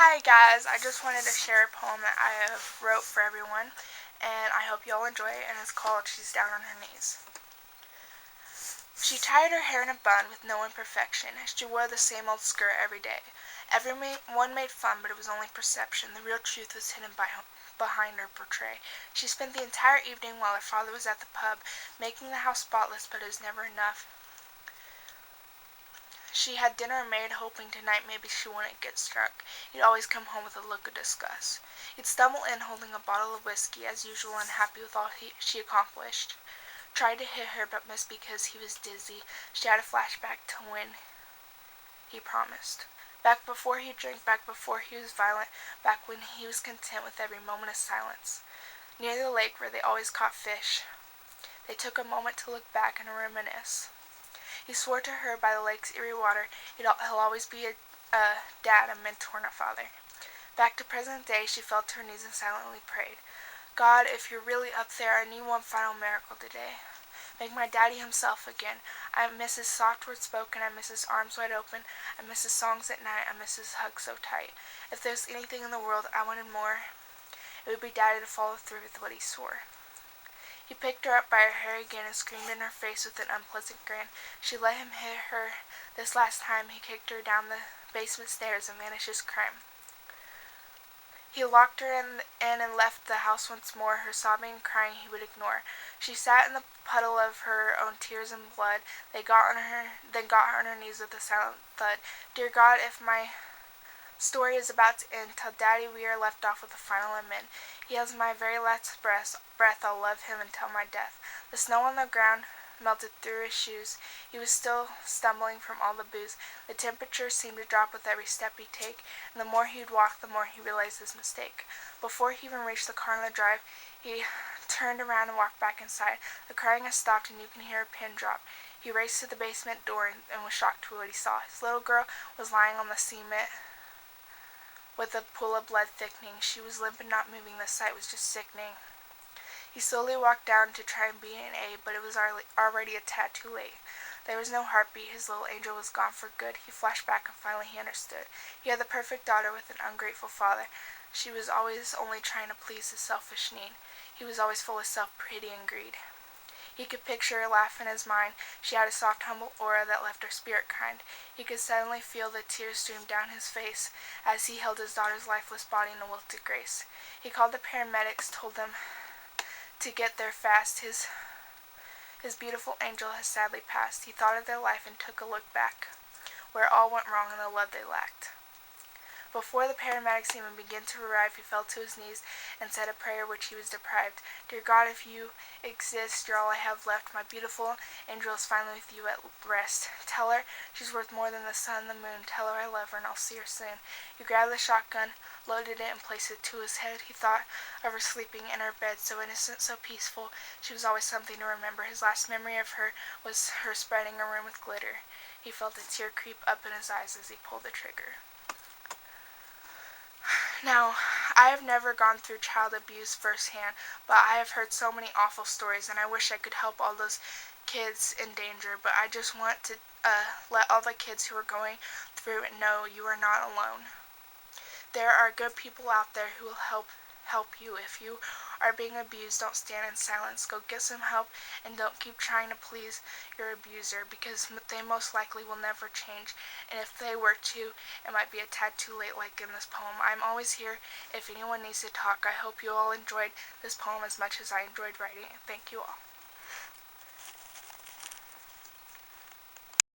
Hi guys, I just wanted to share a poem that I wrote for everyone, and I hope you all enjoy it, and it's called She's Down on Her Knees. She tied her hair in a bun with no imperfection. She wore the same old skirt every day. Everyone made fun, but it was only perception. The real truth was hidden behind her portray. She spent the entire evening while her father was at the pub, making the house spotless, but it was never enough. She had dinner made, hoping tonight maybe she wouldn't get struck. He'd always come home with a look of disgust. He'd stumble in holding a bottle of whiskey, as usual, unhappy with all she accomplished. Tried to hit her, but missed because he was dizzy. She had a flashback to when he promised. Back before he drank, back before he was violent, back when he was content with every moment of silence. Near the lake where they always caught fish, they took a moment to look back and reminisce. He swore to her by the lake's eerie water he'll always be a dad, a mentor, and a father. Back to present day, she fell to her knees and silently prayed. God, if you're really up there, I need one final miracle today. Make my daddy himself again. I miss his soft words spoken. I miss his arms wide open. I miss his songs at night. I miss his hug so tight. If there's anything in the world I wanted more, it would be daddy to follow through with what he swore. He picked her up by her hair again and screamed in her face with an unpleasant grin. She let him hit her this last time. He kicked her down the basement stairs and vanished his crime. He locked her in and left the house once more. Her sobbing and crying he would ignore. She sat in the puddle of her own tears and blood. Then got her on her knees with a silent thud. Dear God, if my story is about to end, tell Daddy we are left off with a final amen. He has my very last breath. I'll love him until my death. The snow on the ground melted through his shoes. He was still stumbling from all the booze. The temperature seemed to drop with every step he'd take, and the more he'd walk, the more he realized his mistake. Before he even reached the car on the drive, he turned around and walked back inside. The crying had stopped, and you can hear a pin drop. He raced to the basement door and was shocked to what he saw. His little girl was lying on the cement with a pool of blood thickening. She was limp and not moving. The sight was just sickening. He slowly walked down to try and be an aid, but it was already a tad too late. There was no heartbeat. His little angel was gone for good. He flashed back and finally he understood. He had the perfect daughter with an ungrateful father. She was always only trying to please his selfish need. He was always full of self-pity and greed. He could picture her laugh in his mind. She had a soft, humble aura that left her spirit kind. He could suddenly feel the tears stream down his face as he held his daughter's lifeless body in a wilted grace. He called the paramedics, told them to get there fast. His beautiful angel has sadly passed. He thought of their life and took a look back, where all went wrong and the love they lacked. Before the paramedics even began to arrive, he fell to his knees and said a prayer which he was deprived. Dear God, if you exist, you're all I have left. My beautiful angel is finally with you at rest. Tell her she's worth more than the sun and the moon. Tell her I love her and I'll see her soon. He grabbed the shotgun, loaded it, and placed it to his head. He thought of her sleeping in her bed, so innocent, so peaceful. She was always something to remember. His last memory of her was her spreading a room with glitter. He felt a tear creep up in his eyes as he pulled the trigger. Now, I have never gone through child abuse firsthand, but I have heard so many awful stories, and I wish I could help all those kids in danger, but I just want to let all the kids who are going through it know you are not alone. There are good people out there who will help you. If you are being abused, don't stand in silence. Go get some help and don't keep trying to please your abuser, because they most likely will never change, and if they were to, it might be a tad too late, like in this poem. I'm always here if anyone needs to talk. I hope you all enjoyed this poem as much as I enjoyed writing it. Thank you all.